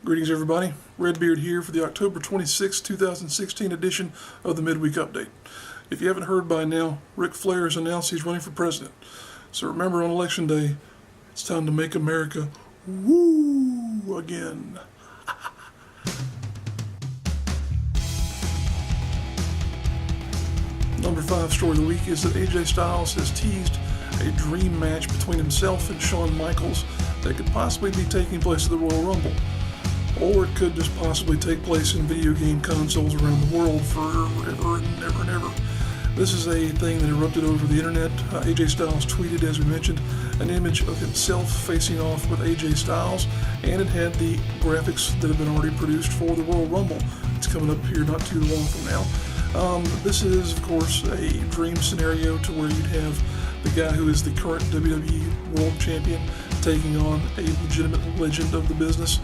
Greetings everybody, Redbeard here for the October 26, 2016 edition of the Midweek Update. If you haven't heard by now, Ric Flair has announced he's running for president. So remember, on Election Day, it's time to make America woo again. Number 5 story of the week is that AJ Styles has teased a dream match between himself and Shawn Michaels that could possibly be taking place at the Royal Rumble. Or it could just possibly take place in video game consoles around the world forever and ever and ever. This is a thing that erupted over the internet. AJ Styles tweeted, as we mentioned, an image of himself facing off with AJ Styles, and it had the graphics that have been already produced for the Royal Rumble. It's coming up here not too long from now. This is, of course, a dream scenario to where you'd have the guy who is the current WWE World Champion taking on a legitimate legend of the business.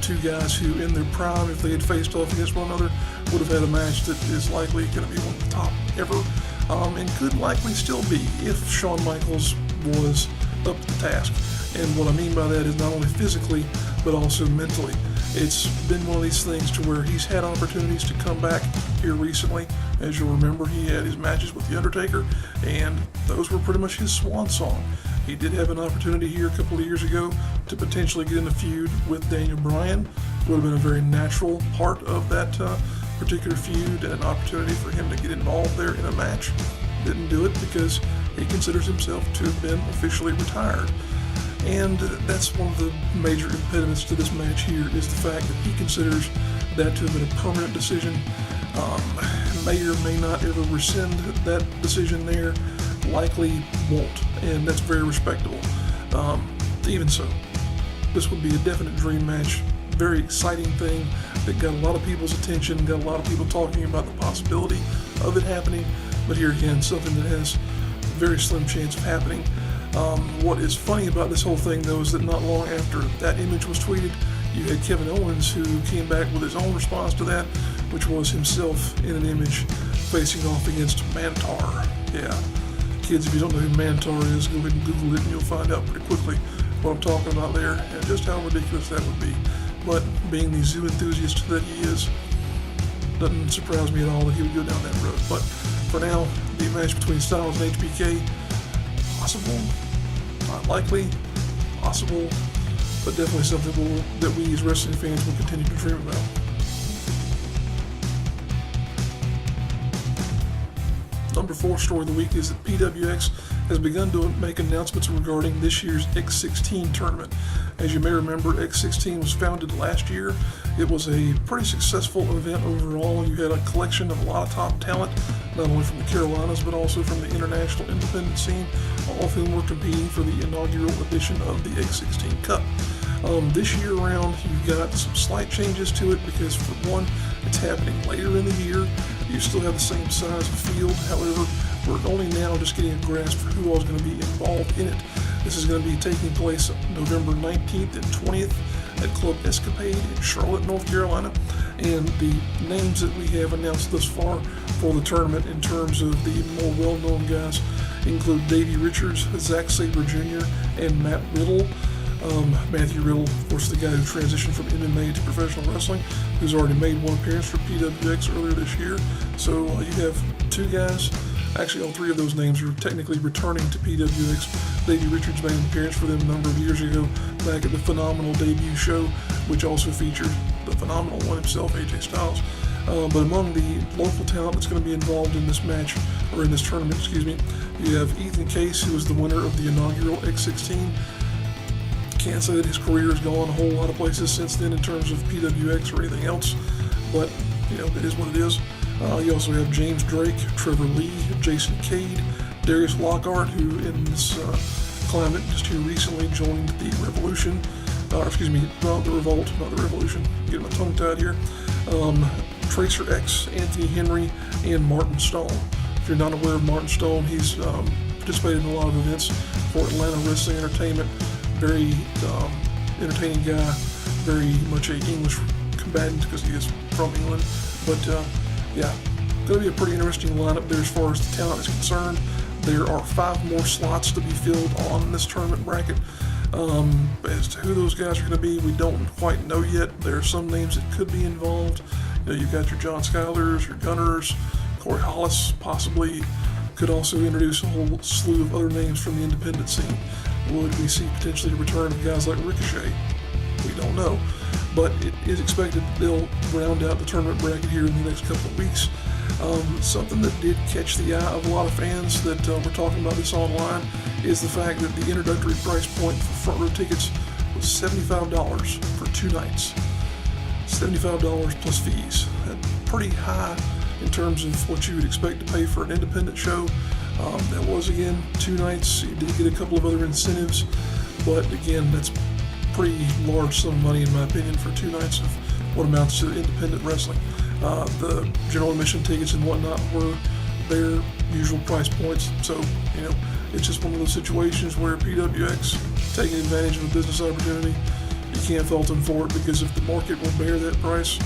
Two guys who, in their prime, if they had faced off against one another, would have had a match that is likely going to be one of the top ever, and could likely still be if Shawn Michaels was up to the task. And what I mean by that is not only physically, but also mentally. It's been one of these things to where he's had opportunities to come back here recently. As you'll remember, he had his matches with The Undertaker, and those were pretty much his swan song. He did have an opportunity here a couple of years ago to potentially get in a feud with Daniel Bryan. Would have been a very natural part of that particular feud and an opportunity for him to get involved there in a match. Didn't do it because he considers himself to have been officially retired. And that's one of the major impediments to this match here, is the fact that he considers that to have been a permanent decision. May or may not ever rescind that decision there. Likely won't, and that's very respectable. Even so, this would be a definite dream match. Very exciting thing that got a lot of people's attention, got a lot of people talking about the possibility of it happening. But here again, something that has a very slim chance of happening. What is funny about this whole thing, though, is that not long after that image was tweeted, you had Kevin Owens, who came back with his own response to that, which was himself in an image facing off against Mantar. Yeah. Kids, if you don't know who Mantar is, go ahead and Google it and you'll find out pretty quickly what I'm talking about there and just how ridiculous that would be. But being the zoo enthusiast that he is, doesn't surprise me at all that he would go down that road. But for now, the match between Styles and HBK, possible, not likely, possible, but definitely something that we as wrestling fans will continue to dream about. Number 4 story of the week is that PWX has begun to make announcements regarding this year's X16 Tournament. As you may remember, X16 was founded last year. It was a pretty successful event overall. You had a collection of a lot of top talent, not only from the Carolinas, but also from the international independent scene, all of whom were competing for the inaugural edition of the X16 Cup. This year around, you've got some slight changes to it because, for one, it's happening later in the year. You still have the same size of field. However, we're only now just getting a grasp for who all is going to be involved in it. This is going to be taking place November 19th and 20th at Club Escapade in Charlotte, North Carolina. And the names that we have announced thus far for the tournament in terms of the more well-known guys include Davey Richards, Zack Sabre Jr., and Matt Riddle. Matthew Riddle, of course, the guy who transitioned from MMA to professional wrestling, who's already made one appearance for PWX earlier this year. So you have two guys, actually all three of those names are technically returning to PWX. Davey Richards made an appearance for them a number of years ago back at the Phenomenal debut show, which also featured the Phenomenal one himself, AJ Styles. But among the local talent that's going to be involved in this match, or in this tournament, you have Ethan Case, who is the winner of the inaugural X16. Can't say that his career has gone a whole lot of places since then in terms of PWX or anything else, but you know, it is what it is. You also have James Drake, Trevor Lee, Jason Cade, Darius Lockhart, who in this climate just here recently joined the Revolution, the Revolt, not the Revolution, I'm getting my tongue tied here. Tracer X, Anthony Henry, and Martin Stone. If you're not aware of Martin Stone, he's participated in a lot of events for Atlanta Wrestling Entertainment. Very entertaining guy, very much an English combatant because he is from England. But yeah, going to be a pretty interesting lineup there as far as the talent is concerned. There are 5 more slots to be filled on this tournament bracket. As to who those guys are going to be, we don't quite know yet. There are some names that could be involved. You've got your John Schuyler's, your Gunners, Corey Hollis possibly could also introduce a whole slew of other names from the independent scene. Would we see potentially the return of guys like Ricochet? We don't know, but it is expected they'll round out the tournament bracket here in the next couple of weeks. Something that did catch the eye of a lot of fans that were talking about this online is the fact that the introductory price point for front row tickets was $75 for 2 nights. $75 plus fees. That's pretty high in terms of what you would expect to pay for an independent show. That was, again, 2 nights. You did get a couple of other incentives, but again, that's pretty large sum of money in my opinion for 2 nights of what amounts to independent wrestling. The general admission tickets and whatnot were their usual price points, so it's just one of those situations where PWX taking advantage of a business opportunity. You can't fault them for it, because if the market will bear that price,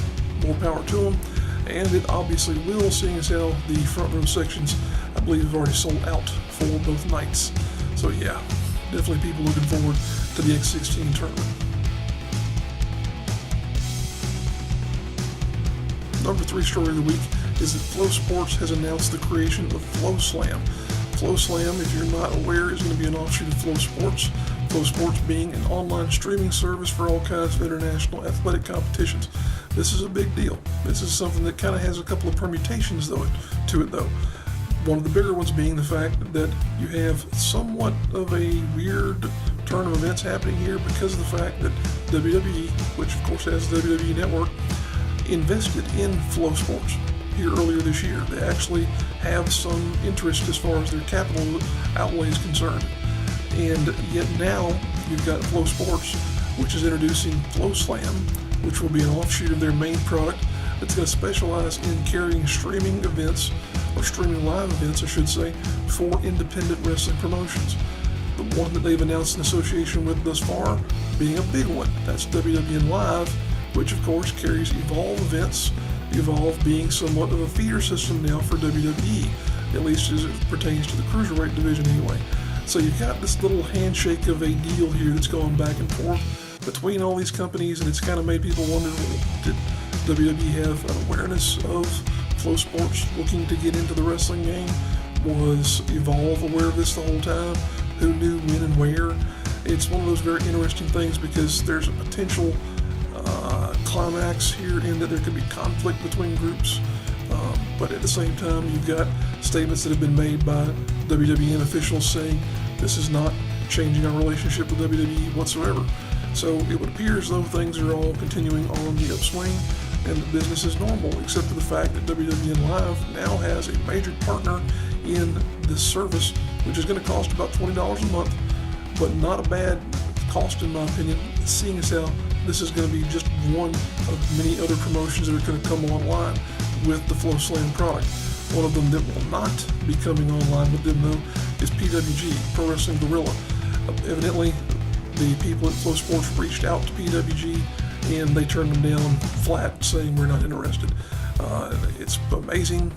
more power to them, and it obviously will, seeing as how the front row sections I believe have already sold out for both nights. So yeah, definitely people looking forward to the X16 tournament. Number 3 story of the week is that Flow Sports has announced the creation of Flow Slam. Flow Slam, if you're not aware, is going to be an offshoot of Flow Sports. Flow Sports being an online streaming service for all kinds of international athletic competitions. This is a big deal. This is something that kind of has a couple of permutations to it though. One of the bigger ones being the fact that you have somewhat of a weird turn of events happening here because of the fact that WWE, which of course has the WWE Network, invested in Flow Sports here earlier this year. They actually have some interest as far as their capital outlay is concerned. And yet now you've got Flow Sports, which is introducing Flow Slam, which will be an offshoot of their main product that's going to specialize in carrying streaming events, or streaming live events, I should say, for independent wrestling promotions. The one that they've announced in association with thus far being a big one. That's WWE Live, which of course carries Evolve events, Evolve being somewhat of a feeder system now for WWE, at least as it pertains to the Cruiserweight division anyway. So you've got this little handshake of a deal here that's going back and forth between all these companies, and it's kind of made people wonder, well, did WWE have an awareness of Flow Sports looking to get into the wrestling game? Was Evolve aware of this the whole time? Who knew when and where? It's one of those very interesting things because there's a potential climax here in that there could be conflict between groups, but at the same time you've got statements that have been made by WWE officials saying this is not changing our relationship with WWE whatsoever. So it would appear as though things are all continuing on the upswing and the business is normal, except for the fact that WWE Live now has a major partner in this service, which is going to cost about $20 a month, but not a bad cost in my opinion, seeing as how this is going to be just one of many other promotions that are going to come online with the Flow Slam product. One of them that will not be coming online with them though is PWG, Pro Wrestling Guerrilla. Evidently, the people at Flow Sports reached out to PWG and they turned them down flat, saying we're not interested. It's amazing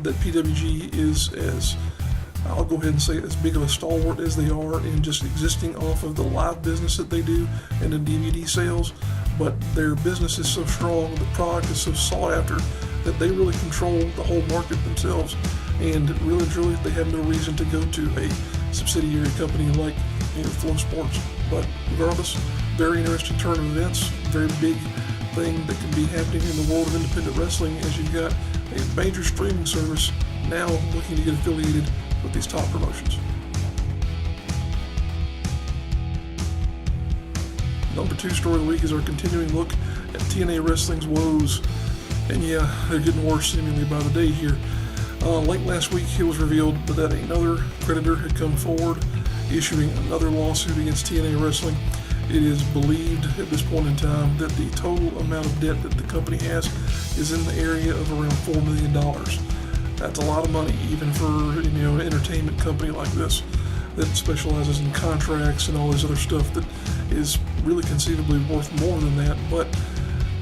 that PWG is as, I'll go ahead and say, as big of a stalwart as they are in just existing off of the live business that they do and the DVD sales, but their business is so strong, the product is so sought after, that they really control the whole market themselves, and really and truly they have no reason to go to a subsidiary company like Flow Sports. But regardless, very interesting turn of events, very big thing that can be happening in the world of independent wrestling as you've got a major streaming service now looking to get affiliated with these top promotions. Number 2 story of the week is our continuing look at TNA Wrestling's woes. And yeah, they're getting worse seemingly by the day here. Late last week it was revealed that another creditor had come forward issuing another lawsuit against TNA Wrestling. It is believed at this point in time that the total amount of debt that the company has is in the area of around $4 million. That's a lot of money, even for an entertainment company like this that specializes in contracts and all this other stuff that is really conceivably worth more than that, but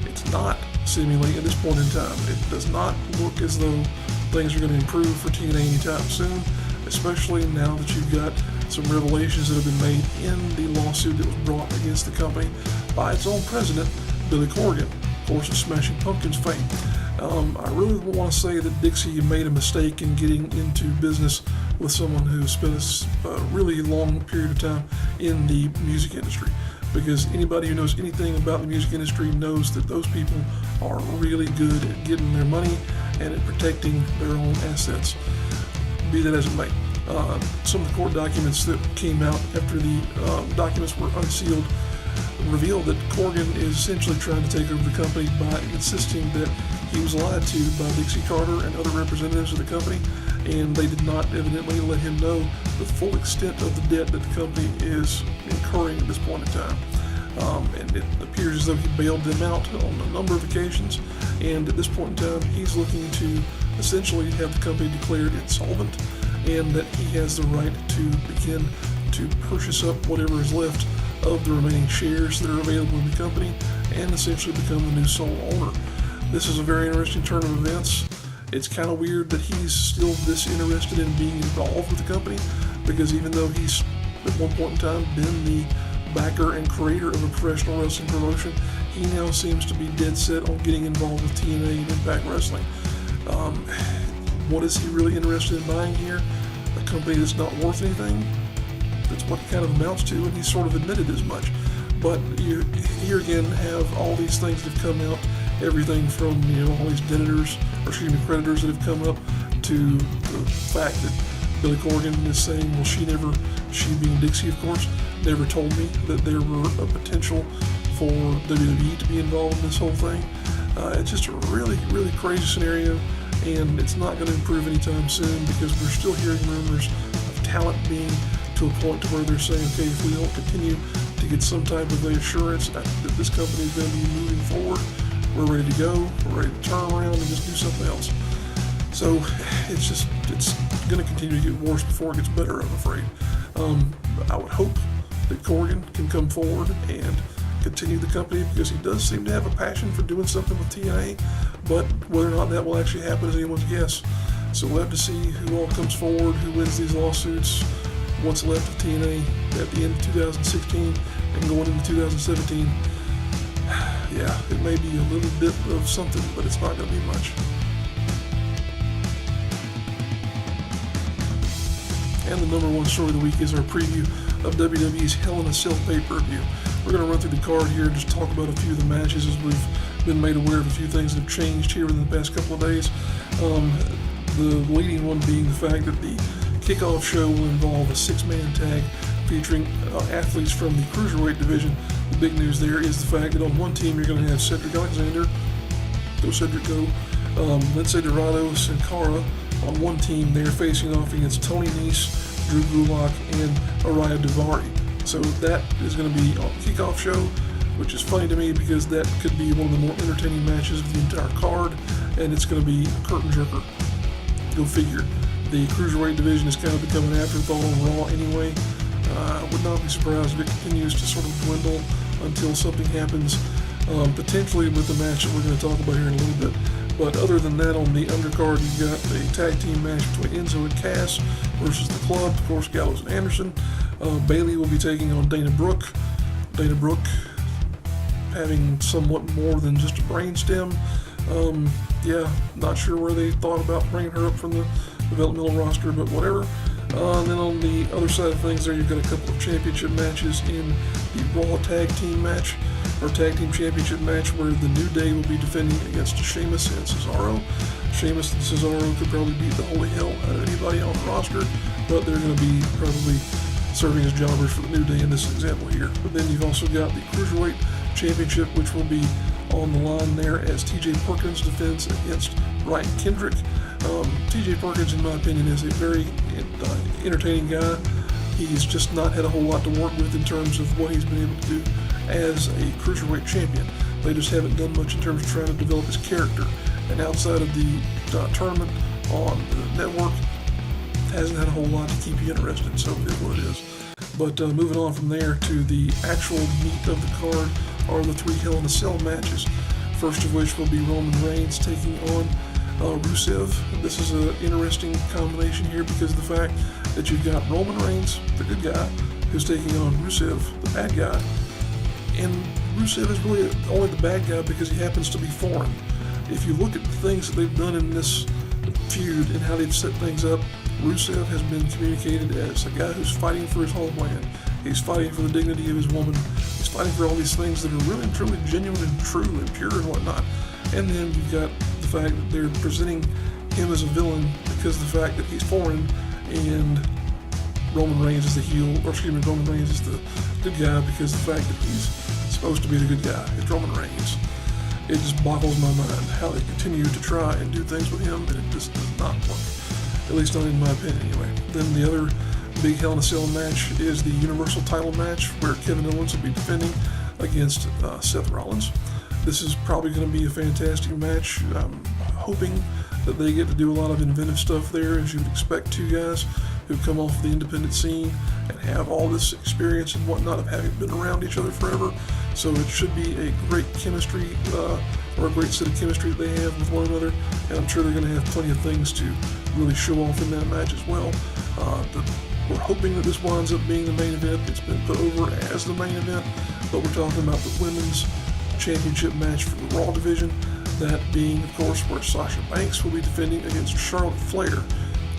it's not seemingly at this point in time. It does not look as though things are going to improve for TNA anytime soon. especially now that you've got some revelations that have been made in the lawsuit that was brought against the company by its own president, Billy Corgan, of course, of Smashing Pumpkins fame. I really want to say that Dixie made a mistake in getting into business with someone who spent a really long period of time in the music industry, because anybody who knows anything about the music industry knows that those people are really good at getting their money and at protecting their own assets, be that as it may. Some of the court documents that came out after the documents were unsealed revealed that Corgan is essentially trying to take over the company by insisting that he was lied to by Dixie Carter and other representatives of the company, and they did not evidently let him know the full extent of the debt that the company is incurring at this point in time. And it appears as though he bailed them out on a number of occasions, and at this point in time he's looking to essentially have the company declared insolvent, and that he has the right to begin to purchase up whatever is left of the remaining shares that are available in the company and essentially become the new sole owner. This is a very interesting turn of events. It's kind of weird that he's still this interested in being involved with the company, because even though he's at one point in time been the backer and creator of a professional wrestling promotion, he now seems to be dead set on getting involved with TNA and Impact Wrestling. What is he really interested in buying here? A company that's not worth anything? That's what it kind of amounts to, and he's sort of admitted as much. But you here again have all these things that have come out, everything from all these creditors that have come up, to the fact that Billy Corgan is saying, well, she being Dixie, of course, never told me that there were a potential for WWE to be involved in this whole thing. It's just a really, really crazy scenario, and it's not going to improve anytime soon, because we're still hearing rumors of talent being to a point to where they're saying, okay, if we don't continue to get some type of assurance that this company is going to be moving forward, we're ready to go, we're ready to turn around and just do something else. So it's going to continue to get worse before it gets better, I'm afraid. I would hope that Corgan can come forward and continue the company, because he does seem to have a passion for doing something with TNA, but whether or not that will actually happen is anyone's guess. So we'll have to see who all comes forward, who wins these lawsuits, what's left of TNA at the end of 2016 and going into 2017. Yeah, it may be a little bit of something, but it's not going to be much. And the number one story of the week is our preview of WWE's Hell in a Cell pay-per-view. We're going to run through the card here and just talk about a few of the matches, as we've been made aware of a few things that have changed here in the past couple of days. The leading one being the fact that the kickoff show will involve a six-man tag featuring athletes from the Cruiserweight division. The big news there is the fact that on one team you're going to have Cedric Alexander, go Cedric go, Lince Dorado, Sin Cara. On one team they're facing off against Tony Nese, Drew Gulak, and Araya Daivari. So that is going to be on the kickoff show, which is funny to me because that could be one of the more entertaining matches of the entire card, and it's going to be a curtain jerker. Go figure. The Cruiserweight division is kind of becoming an afterthought on Raw anyway. I would not be surprised if it continues to sort of dwindle until something happens, potentially with the match that we're going to talk about here in a little bit. But other than that, on the undercard, you've got a tag team match between Enzo and Cass versus the Club, of course, Gallows and Anderson. Bayley will be taking on Dana Brooke. Dana Brooke having somewhat more than just a brainstem. Yeah, not sure where they thought about bringing her up from the developmental roster, but whatever. And then on the other side of things there, you've got a couple of championship matches in the Raw Tag Team match, or Tag Team Championship match, where the New Day will be defending against Sheamus and Cesaro. Sheamus and Cesaro could probably beat the holy hell out of anybody on the roster, but they're going to be probably serving as jobbers for the New Day in this example here. But then you've also got the Cruiserweight Championship, which will be on the line there as TJ Perkins defends against Ryan Kendrick. TJ Perkins, in my opinion, is a very entertaining guy. He's just not had a whole lot to work with in terms of what he's been able to do as a Cruiserweight champion. They just haven't done much in terms of trying to develop his character. And outside of the tournament on the network, hasn't had a whole lot to keep you interested, so it is what it is. But moving on from there to the actual meat of the card are the three Hell in a Cell matches. First of which will be Roman Reigns taking on Rusev. This is an interesting combination here because of the fact that you've got Roman Reigns, the good guy, who's taking on Rusev, the bad guy. And Rusev is really only the bad guy because he happens to be foreign. If you look at the things that they've done in this feud and how they've set things up, Rusev has been communicated as a guy who's fighting for his homeland. He's fighting for the dignity of his woman. He's fighting for all these things that are really and truly genuine and true and pure and whatnot. And then you've got the fact that they're presenting him as a villain because of the fact that he's foreign and Roman Reigns is the heel, or excuse me, Roman Reigns is the good guy because of the fact that he's supposed to be the good guy. It's Roman Reigns. It just boggles my mind how they continue to try and do things with him, and it just does not work. At least not in my opinion, anyway. Then the other big Hell in a Cell match is the Universal title match where Kevin Owens will be defending against Seth Rollins. This is probably going to be a fantastic match. I'm hoping that they get to do a lot of inventive stuff there, as you would expect two guys who come off the independent scene and have all this experience and whatnot of having been around each other forever. So it should be a great chemistry, or a great set of chemistry that they have with one another, and I'm sure they're going to have plenty of things to really show off in that match as well. We're hoping that this winds up being the main event. It's been put over as the main event, but we're talking about the women's championship match for the Raw division, that being, of course, where Sasha Banks will be defending against Charlotte Flair.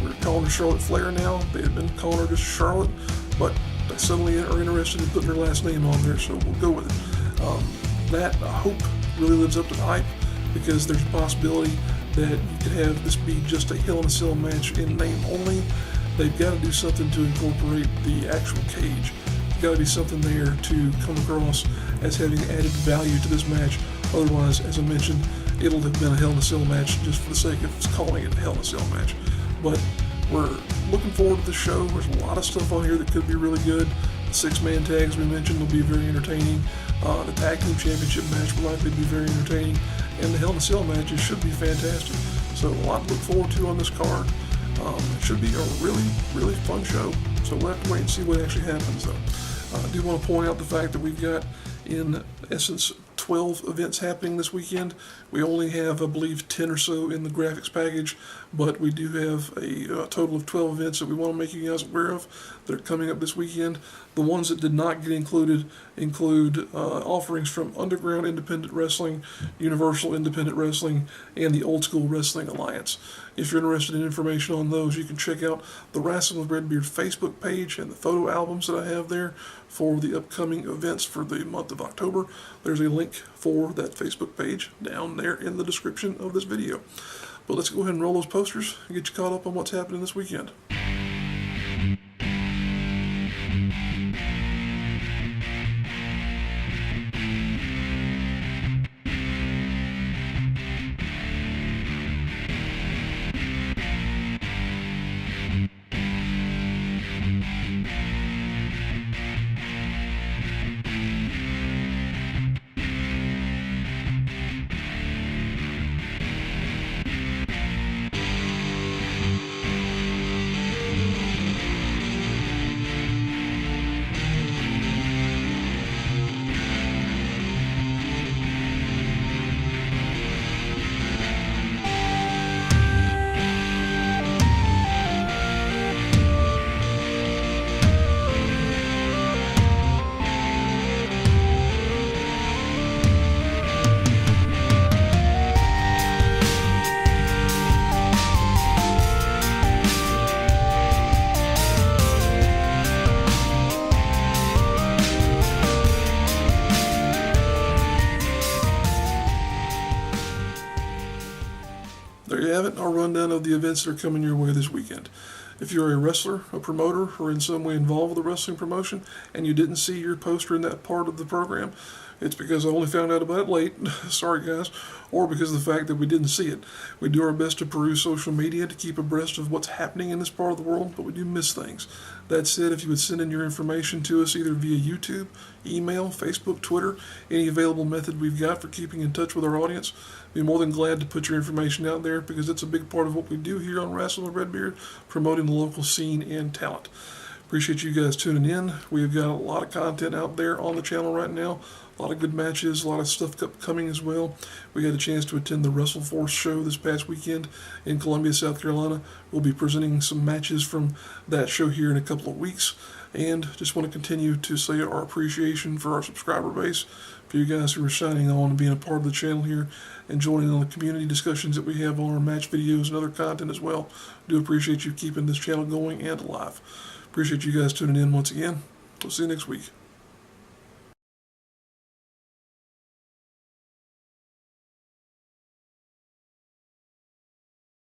We're calling her Charlotte Flair now. They had been calling her just Charlotte, but they suddenly are interested in putting her last name on there, so we'll go with it. That, I hope, really lives up to the hype, because there's a possibility that you could have this be just a Hell in a Cell match in name only. They've got to do something to incorporate the actual cage. There's got to be something there to come across as having added value to this match. Otherwise, as I mentioned, it'll have been a Hell in a Cell match just for the sake of calling it a Hell in a Cell match. But we're looking forward to the show. There's a lot of stuff on here that could be really good. The six-man tags we mentioned will be very entertaining. The tag team championship match will likely be very entertaining. And the Hell in a Cell matches should be fantastic. So a lot to look forward to on this card. It should be a really, really fun show. So we'll have to wait and see what actually happens, though. I do want to point out the fact that we've got, in essence, 12 events happening this weekend. We only have, I believe, 10 or so in the graphics package, but we do have a total of 12 events that we want to make you guys aware of that are coming up this weekend. The ones that did not get included include offerings from Underground Independent Wrestling, Universal Independent Wrestling, and the Old School Wrestling Alliance. If you're interested in information on those, you can check out the Rasslin with Redbeard Facebook page and the photo albums that I have there for the upcoming events for the month of October. There's a link for that Facebook page down there in the description of this video. But let's go ahead and roll those posters and get you caught up on what's happening this weekend. There you have it, our rundown of the events that are coming your way this weekend. If you're a wrestler, a promoter, or in some way involved with a wrestling promotion, and you didn't see your poster in that part of the program, it's because I only found out about it late, sorry guys, or because of the fact that we didn't see it. We do our best to peruse social media to keep abreast of what's happening in this part of the world, but we do miss things. That said, if you would send in your information to us either via YouTube, email, Facebook, Twitter, any available method we've got for keeping in touch with our audience, we'd be more than glad to put your information out there, because it's a big part of what we do here on Rasslin with Redbeard, promoting the local scene and talent. Appreciate you guys tuning in. We've got a lot of content out there on the channel right now. A lot of good matches, a lot of stuff coming as well. We had a chance to attend the WrestleForce show this past weekend in Columbia, South Carolina. We'll be presenting some matches from that show here in a couple of weeks. And just want to continue to say our appreciation for our subscriber base, for you guys who are signing on and being a part of the channel here and joining on the community discussions that we have on our match videos and other content as well. Do appreciate you keeping this channel going and alive. Appreciate you guys tuning in once again. We'll see you next week.